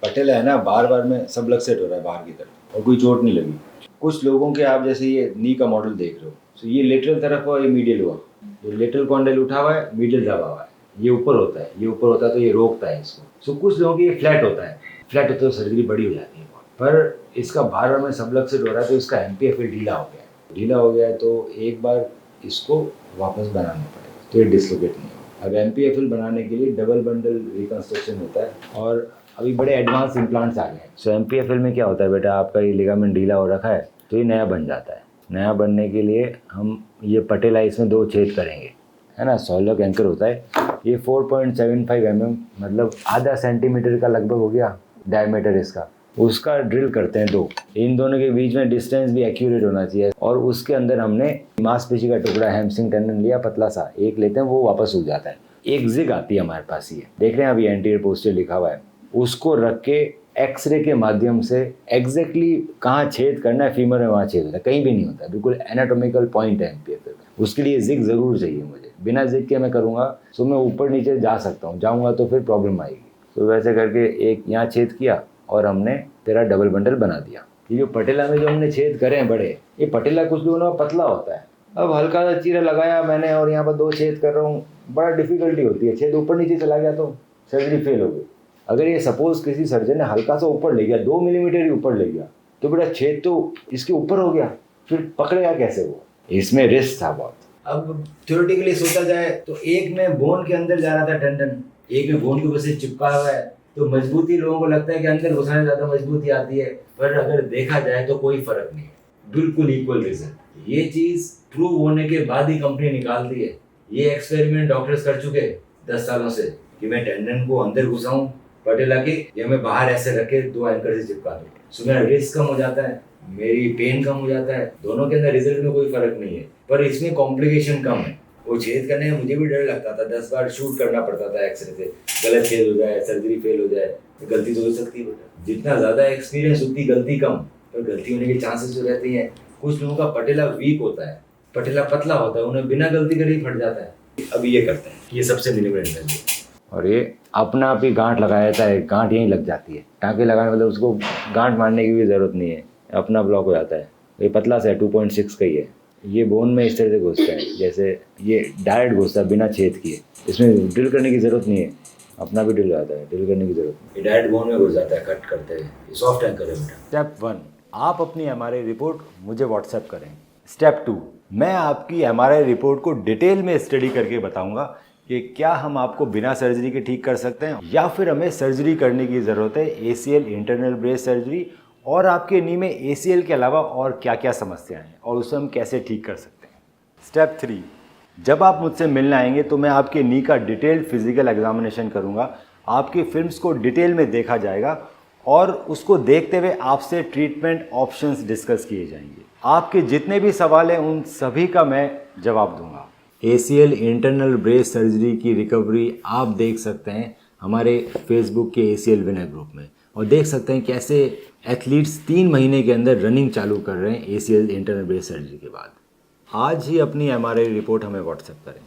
पटेला है ना, बार बार में सब लक्सेट हो रहा है बाहर की तरफ और कोई चोट नहीं लगी। कुछ लोगों के आप जैसे ये नी का मॉडल देख रहे हो, तो ये लेटरल तरफ हुआ, ये मीडियल हुआ, ये लेटरल कॉन्डाइल उठा हुआ है, मीडियल दबा हुआ है, ये ऊपर होता है, ये ऊपर होता है तो ये रोकता है इसको। सो कुछ लोगों की ये फ्लैट होता है, फ्लैट होता है तो सर्जरी बड़ी हो जाती है, पर इसका बार बार में सब लक्सेट हो रहा है तो इसका MPFL ढीला हो गया है। ढीला हो गया है तो एक बार इसको वापस बनाना पड़ेगा, तो ये डिसलोकेट नहीं होगा। अब MPFL बनाने के लिए डबल बंडल रिकंस्ट्रक्शन होता है और अभी बड़े एडवांस इम्प्लांट्स आ गए हैं। सो MPFL में क्या होता है बेटा, आपका ये लिगामेंट ढीला हो रखा है तो ये नया बन जाता है। नया बनने के लिए हम ये पटेला इसमें 2 छेद करेंगे, है ना। सॉलॉक एंकर होता है, ये 4.75 mm मतलब आधा सेंटीमीटर का लगभग हो गया डायमीटर इसका, उसका ड्रिल करते हैं 2। इन दोनों के बीच में डिस्टेंस भी एक्यूरेट होना चाहिए और उसके अंदर हमने मांसपेशी का टुकड़ा हैमस्ट्रिंग टेंडन लिया, पतला सा एक लेते हैं, वो वापस उग जाता है। एक जिग आती है हमारे पास, ये देख रहे हैं अभी एंटीरियर पोस्टीरियर लिखा हुआ है, उसको रख के एक्सरे के माध्यम से एग्जैक्टली कहाँ छेद करना है फीमर में, वहाँ छेद होता है, कहीं भी नहीं होता, बिल्कुल एनाटॉमिकल पॉइंट है MPFL में। उसके लिए जिग ज़रूर चाहिए मुझे, बिना जिग के मैं करूँगा तो मैं ऊपर नीचे जा सकता हूँ, जाऊँगा तो फिर प्रॉब्लम आएगी। तो वैसे करके एक यहाँ छेद किया और हमने तेरा डबल बंडल बना दिया। ये जो पटेला में जो हमने छेद करे हैं बड़े, ये पटेला कुछ लोगों में पतला होता है। अब हल्का सा चीरा लगाया मैंने और यहाँ पर 2 छेद कर रहा हूँ, बड़ा डिफिकल्टी होती है, छेद ऊपर नीचे चला गया तो सर्जरी फेल हो गई। अगर ये सपोज किसी सर्जन ने हल्का सा ऊपर ले गया, 2 मिलीमीटर ही ऊपर ले गया, तो बेटा छेद तो इसके ऊपर हो गया, फिर पकड़ेगा कैसे वो, इसमें रिस्क था बहुत। अब थ्योरेटिकली सोचा जाए तो एक में बोन के अंदर जा रहा था टेंडन, एक में बोन के ऊपर से चिपका हुआ है, तो मजबूती लोगों को लगता है कि अंदर घुसाने ज़्यादा मजबूती आती है, पर अगर देखा जाए तो कोई फर्क नहीं है, बिल्कुल इक्वल रिजल्ट। ये चीज़ प्रूव होने के बाद ही कंपनी निकालती है। ये एक्सपेरिमेंट डॉक्टर्स कर चुके 10 सालों से कि मैं टेंडन को अंदर घुसाऊं पटेला के, या मैं बाहर ऐसे रखे 2 एंकर से चिपका दूं, सो मेरा रिस्क कम हो जाता है, मेरी पेन कम हो जाता है, दोनों के अंदर रिजल्ट में कोई फर्क नहीं है, पर इसमें कॉम्प्लिकेशन कम है। वो छेद करने में मुझे भी डर लगता था, 10 बार शूट करना पड़ता था एक्सरे से, गलत छेद हो जाए, सर्जरी फेल हो जाए, गलती तो हो सकती है बेटा। जितना ज़्यादा एक्सपीरियंस उतनी गलती कम, पर गलती होने के चांसेस तो रहते हैं। कुछ लोगों का पटेला वीक होता है, पटेला पतला होता है, उन्हें बिना गलती करे ही फट जाता है। अब ये करते हैं, ये सबसे मिनिमम है। और ये अपना आप ही गांठ लगा देता है, गांठ यहीं लग जाती है, टाँके लगाने मतलब उसको गांठ मारने की भी ज़रूरत नहीं है, अपना ब्लॉक हो जाता है। ये पतला सा है, 2.6 का ही है। ये बोन में इस तरह से घुसता है, जैसे ये डायरेक्ट घुसता है बिना छेद किए, इसमें ड्रिल करने की ज़रूरत नहीं है, अपना भी ड्रिल हो जाता है, ड्रिल करने की ज़रूरत नहीं। ये डायरेक्ट बोन में घुस जाता है, कट करते हैं। ये सॉफ्ट एंकर है बेटा। स्टेप 1, आप अपनी MRI रिपोर्ट मुझे व्हाट्सएप करें। स्टेप 2, मैं आपकी MRI रिपोर्ट को डिटेल में स्टडी करके बताऊंगा कि क्या हम आपको बिना सर्जरी के ठीक कर सकते हैं या फिर हमें सर्जरी करने की ज़रूरत है, ACL इंटरनल ब्रेस सर्जरी, और आपके नी में ACL के अलावा और क्या क्या समस्याएं हैं और उसे हम कैसे ठीक कर सकते हैं। स्टेप 3, जब आप मुझसे मिलने आएंगे तो मैं आपके नी का डिटेल्ड फिजिकल एग्जामिनेशन करूंगा, आपकी फिल्म्स को डिटेल में देखा जाएगा और उसको देखते हुए आपसे ट्रीटमेंट ऑप्शंस डिस्कस किए जाएंगे। आपके जितने भी सवाल हैं उन सभी का मैं जवाब दूंगा। ACL इंटरनल ब्रेस सर्जरी की रिकवरी आप देख सकते हैं हमारे फेसबुक के ACL विनर ग्रुप में, और देख सकते हैं कैसे एथलीट्स 3 महीने के अंदर रनिंग चालू कर रहे हैं ACL इंटरनल ब्रेस सर्जरी के बाद। आज ही अपनी MRI रिपोर्ट हमें व्हाट्सएप करें।